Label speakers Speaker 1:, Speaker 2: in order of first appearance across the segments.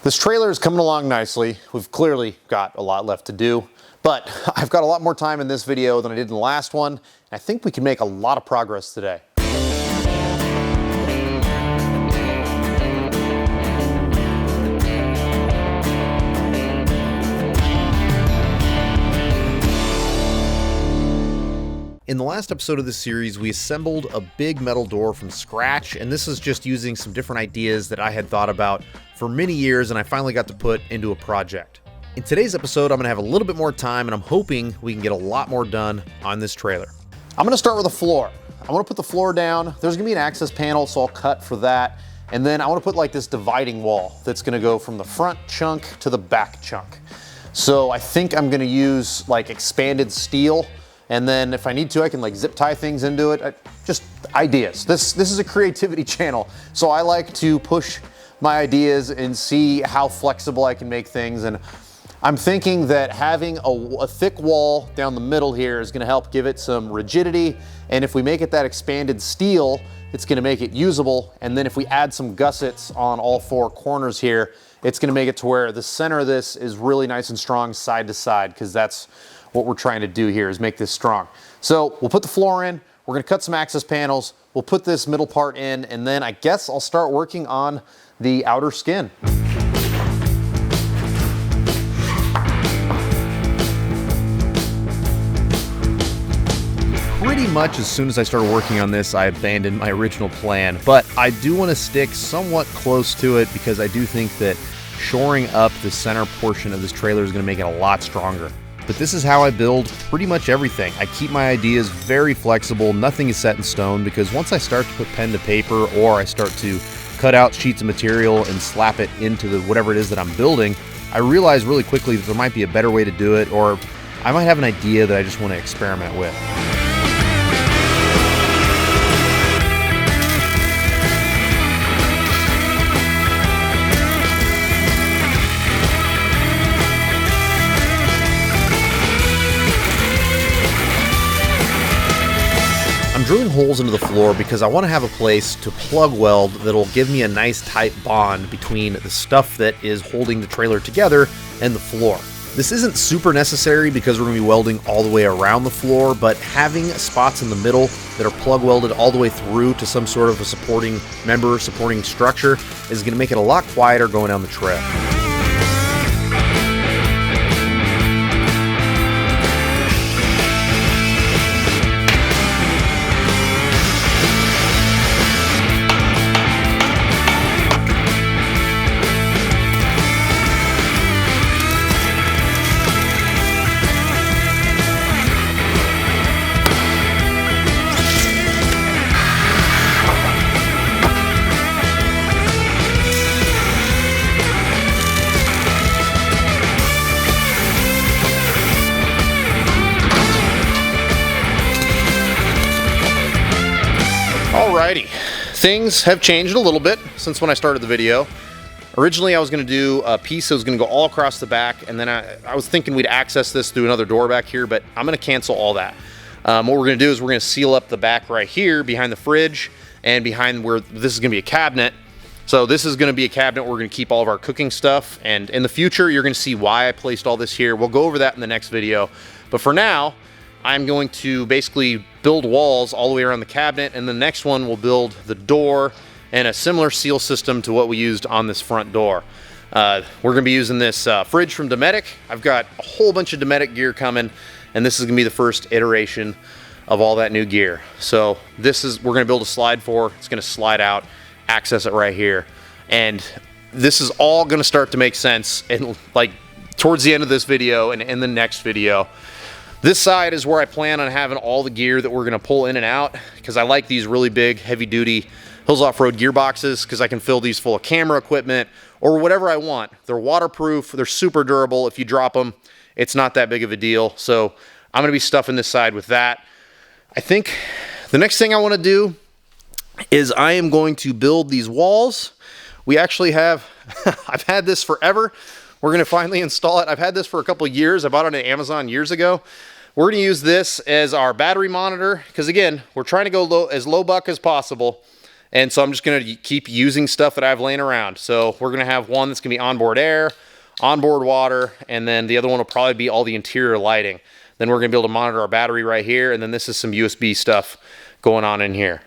Speaker 1: This trailer is coming along nicely. We've clearly got a lot left to do, but I've got a lot more time in this video than I did in the last one. And I think we can make a lot of progress today. In the last episode of this series, we assembled a big metal door from scratch, and this is just using some different ideas that I had thought about for many years, and I finally got to put into a project. In today's episode, I'm going to have a little bit more time, and I'm hoping we can get a lot more done on this trailer. I'm going to start with the floor. I want to put the floor down. There's going to be an access panel, so I'll cut for that. And then I want to put like this dividing wall that's going to go from the front chunk to the back chunk. So I think I'm going to use like expanded steel. And then if I need to, I can like zip tie things into it. Just ideas. This is a creativity channel. So I like to push my ideas and see how flexible I can make things. And I'm thinking that having a thick wall down the middle here is gonna help give it some rigidity. And if we make it that expanded steel, it's gonna make it usable. And then if we add some gussets on all four corners here, it's gonna make it to where the center of this is really nice and strong side to side, because that's what we're trying to do here, is make this strong. So we'll put the floor in, we're gonna cut some access panels, we'll put this middle part in, and then I guess I'll start working on the outer skin. Pretty much as soon as I started working on this, I abandoned my original plan, but I do want to stick somewhat close to it because I do think that shoring up the center portion of this trailer is going to make it a lot stronger. But this is how I build pretty much everything. I keep my ideas very flexible. Nothing is set in stone, because once I start to put pen to paper, or I start to cut out sheets of material and slap it into whatever it is that I'm building, I realize really quickly that there might be a better way to do it, or I might have an idea that I just want to experiment with. I'm drilling holes into the floor because I want to have a place to plug weld that'll give me a nice tight bond between the stuff that is holding the trailer together and the floor. This isn't super necessary because we're going to be welding all the way around the floor, but having spots in the middle that are plug welded all the way through to some sort of a supporting member, supporting structure, is going to make it a lot quieter going down the trail. Alrighty, things have changed a little bit since when I started the video. Originally I was going to do a piece that was going to go all across the back, and then I was thinking we'd access this through another door back here, but I'm going to cancel all that. What we're going to do is we're going to seal up the back right here behind the fridge and behind where this is going to be a cabinet. So this is going to be a cabinet where we're going to keep all of our cooking stuff, and in the future you're going to see why I placed all this here. We'll go over that in the next video, but for now I'm going to basically build walls all the way around the cabinet, and the next one will build the door and a similar seal system to what we used on this front door. We're going to be using this fridge from Dometic. I've got a whole bunch of Dometic gear coming, and this is going to be the first iteration of all that new gear. So we're going to build a slide for. It's going to slide out, access it right here, and this is all going to start to make sense and like towards the end of this video and in the next video. This side is where I plan on having all the gear that we're going to pull in and out, because I like these really big, heavy-duty Hills Off-Road gearboxes, because I can fill these full of camera equipment or whatever I want. They're waterproof, they're super durable. If you drop them, it's not that big of a deal. So I'm going to be stuffing this side with that. I think the next thing I want to do is I am going to build these walls. We actually have, I've had this forever. We're going to finally install it. I've had this for a couple of years. I bought it on Amazon years ago. We're going to use this as our battery monitor because, again, we're trying to go as low buck as possible. And so I'm just going to keep using stuff that I have laying around. So we're going to have one that's going to be onboard air, onboard water, and then the other one will probably be all the interior lighting. Then we're going to be able to monitor our battery right here, and then this is some USB stuff going on in here.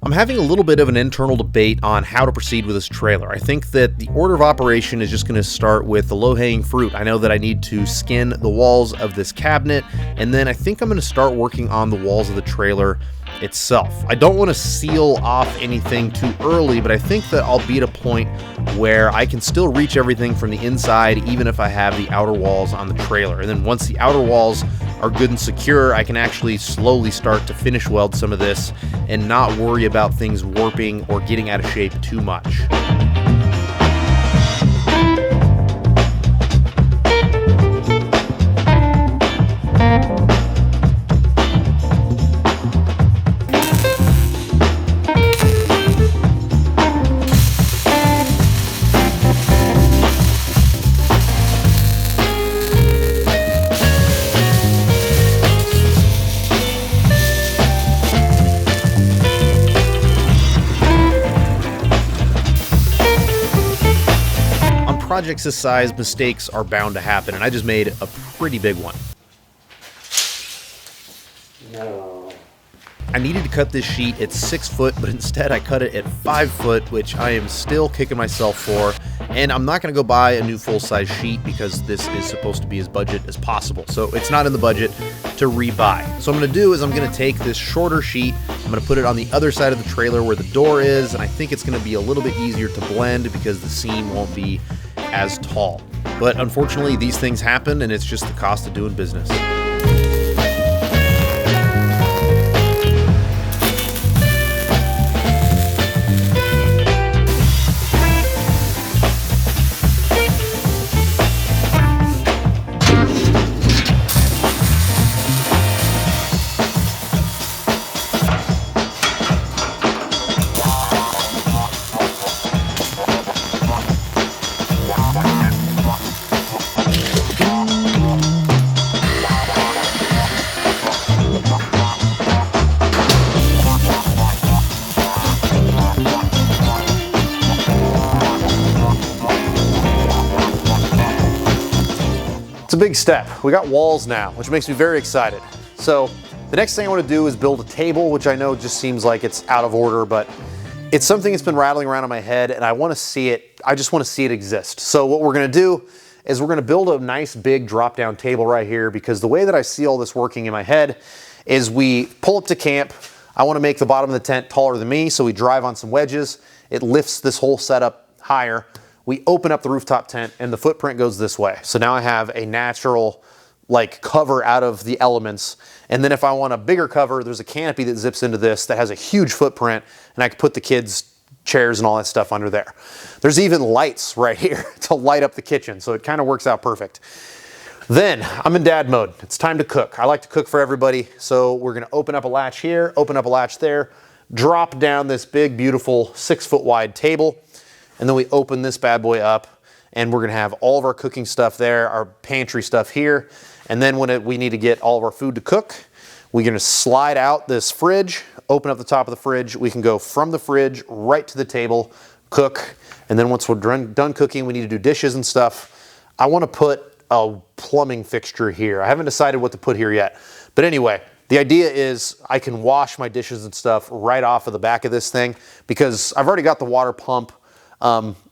Speaker 1: I'm having a little bit of an internal debate on how to proceed with this trailer. I think that the order of operation is just going to start with the low-hanging fruit. I know that I need to skin the walls of this cabinet, and then I think I'm going to start working on the walls of the trailer itself. I don't want to seal off anything too early, but I think that I'll be at a point where I can still reach everything from the inside, even if I have the outer walls on the trailer. And then once the outer walls are good and secure, I can actually slowly start to finish weld some of this and not worry about things warping or getting out of shape too much. Projects this size, mistakes are bound to happen, and I just made a pretty big one. No. I needed to cut this sheet at 6 foot, but instead I cut it at 5 foot, which I am still kicking myself for, and I'm not going to go buy a new full-size sheet because this is supposed to be as budget as possible, so it's not in the budget to rebuy. So what I'm going to do is I'm going to take this shorter sheet, I'm going to put it on the other side of the trailer where the door is, and I think it's going to be a little bit easier to blend because the seam won't be as tall. But unfortunately, these things happen, and it's just the cost of doing business. It's a big step. We got walls now, which makes me very excited. So the next thing I want to do is build a table, which I know just seems like it's out of order, but it's something that's been rattling around in my head, and I want to see it. I just want to see it exist. So what we're going to do is we're going to build a nice big drop down table right here, because the way that I see all this working in my head is we pull up to camp. I want to make the bottom of the tent taller than me, so we drive on some wedges. It lifts this whole setup higher. We open up the rooftop tent and the footprint goes this way. So now I have a natural like cover out of the elements. And then if I want a bigger cover, there's a canopy that zips into this that has a huge footprint, and I can put the kids' chairs and all that stuff under there. There's even lights right here to light up the kitchen. So it kind of works out perfect. Then I'm in dad mode. It's time to cook. I like to cook for everybody. So we're going to open up a latch here, open up a latch there, drop down this big, beautiful 6 foot wide table. And then we open this bad boy up, and we're gonna have all of our cooking stuff there, our pantry stuff here. And then when we need to get all of our food to cook, we're gonna slide out this fridge, open up the top of the fridge. We can go from the fridge right to the table, cook. And then once we're done cooking, we need to do dishes and stuff. I wanna put a plumbing fixture here. I haven't decided what to put here yet. But anyway, the idea is I can wash my dishes and stuff right off of the back of this thing, because I've already got the water pump.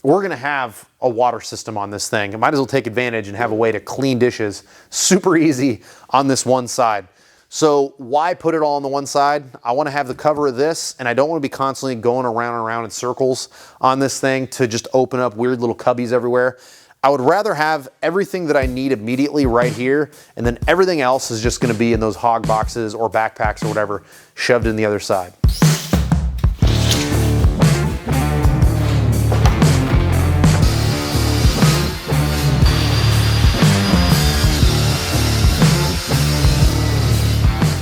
Speaker 1: We're gonna have a water system on this thing. I might as well take advantage and have a way to clean dishes super easy on this one side. So why put it all on the one side? I wanna have the cover of this, and I don't wanna be constantly going around and around in circles on this thing to just open up weird little cubbies everywhere. I would rather have everything that I need immediately right here, and then everything else is just gonna be in those hog boxes or backpacks or whatever, shoved in the other side.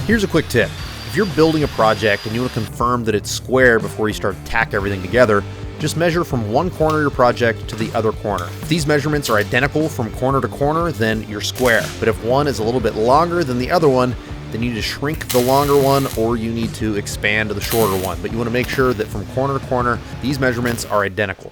Speaker 1: Here's a quick tip. If you're building a project and you want to confirm that it's square before you start to tack everything together, just measure from one corner of your project to the other corner. If these measurements are identical from corner to corner, then you're square. But if one is a little bit longer than the other one, then you need to shrink the longer one or you need to expand the shorter one. But you want to make sure that from corner to corner, these measurements are identical.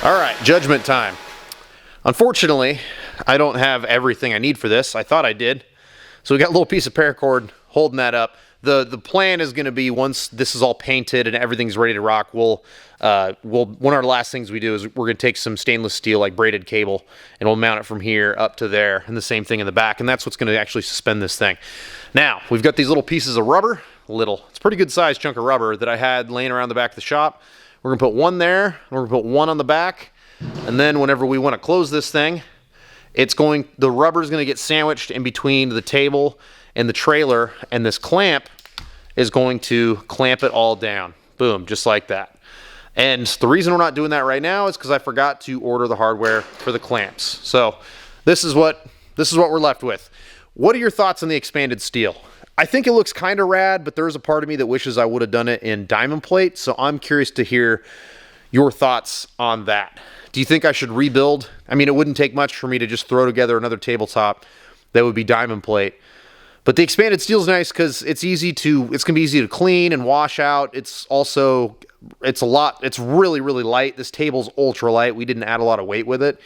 Speaker 1: All right, judgment time. Unfortunately, I don't have everything I need for this. I thought I did. So we got a little piece of paracord holding that up. The plan is going to be, once this is all painted and everything's ready to rock, one of our last things we do is we're going to take some stainless steel, like braided cable, and we'll mount it from here up to there, and the same thing in the back, and that's what's going to actually suspend this thing. Now, we've got these little pieces of rubber, it's a pretty good sized chunk of rubber that I had laying around the back of the shop. We're going to put one there, and we're going to put one on the back, and then whenever we want to close this thing, the rubber is going to get sandwiched in between the table and the trailer, and this clamp is going to clamp it all down. Boom, just like that. And the reason we're not doing that right now is because I forgot to order the hardware for the clamps. So this is what we're left with. What are your thoughts on the expanded steel? I think it looks kind of rad, but there's a part of me that wishes I would have done it in diamond plate. So I'm curious to hear your thoughts on that. Do you think I should rebuild? I mean, it wouldn't take much for me to just throw together another tabletop that would be diamond plate. But the expanded steel is nice because it's going to be easy to clean and wash out. It's really, really light. This table's ultra light. We didn't add a lot of weight with it.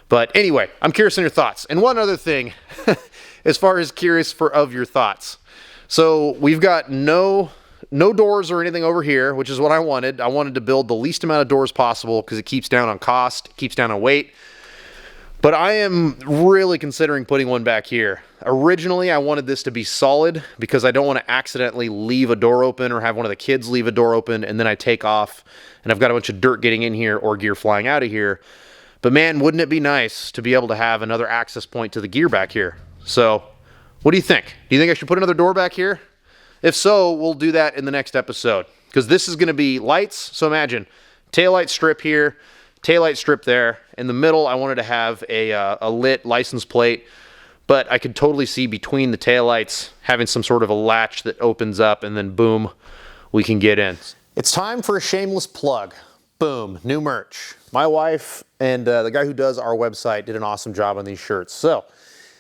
Speaker 1: But anyway, I'm curious on your thoughts. And one other thing, as far as curious of your thoughts. So we've got no doors or anything over here, which is what I wanted. I wanted to build the least amount of doors possible because it keeps down on cost, keeps down on weight. But I am really considering putting one back here. Originally, I wanted this to be solid because I don't want to accidentally leave a door open or have one of the kids leave a door open and then I take off and I've got a bunch of dirt getting in here or gear flying out of here. But man, wouldn't it be nice to be able to have another access point to the gear back here? So what do you think? Do you think I should put another door back here? If so, we'll do that in the next episode because this is going to be lights. So imagine taillight strip here, taillight strip there. In the middle, I wanted to have a lit license plate, but I could totally see between the taillights having some sort of a latch that opens up and then boom, we can get in. It's time for a shameless plug. Boom, new merch. My wife and the guy who does our website did an awesome job on these shirts. So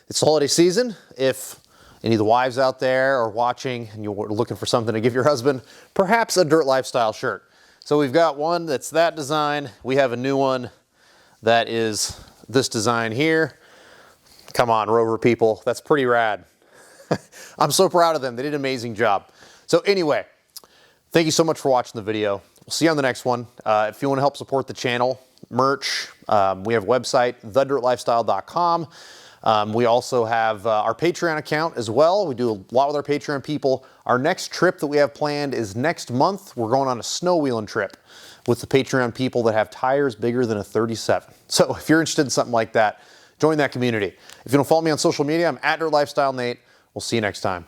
Speaker 1: it's the holiday season. If any of the wives out there are watching and you're looking for something to give your husband, perhaps a Dirt Lifestyle shirt. So we've got one that's that design. We have a new one that is this design here. Come on, Rover people, that's pretty rad. I'm so proud of them. They did an amazing job. So anyway, thank you so much for watching the video. We'll see you on the next one. If you want to help support the channel, merch, we have a website, thedirtlifestyle.com. We also have our Patreon account as well. We do a lot with our Patreon people. Our next trip that we have planned is next month. We're going on a snow wheeling trip with the Patreon people that have tires bigger than a 37. So if you're interested in something like that, join that community. If you don't follow me on social media, I'm @DirtLifestyleNate. We'll see you next time.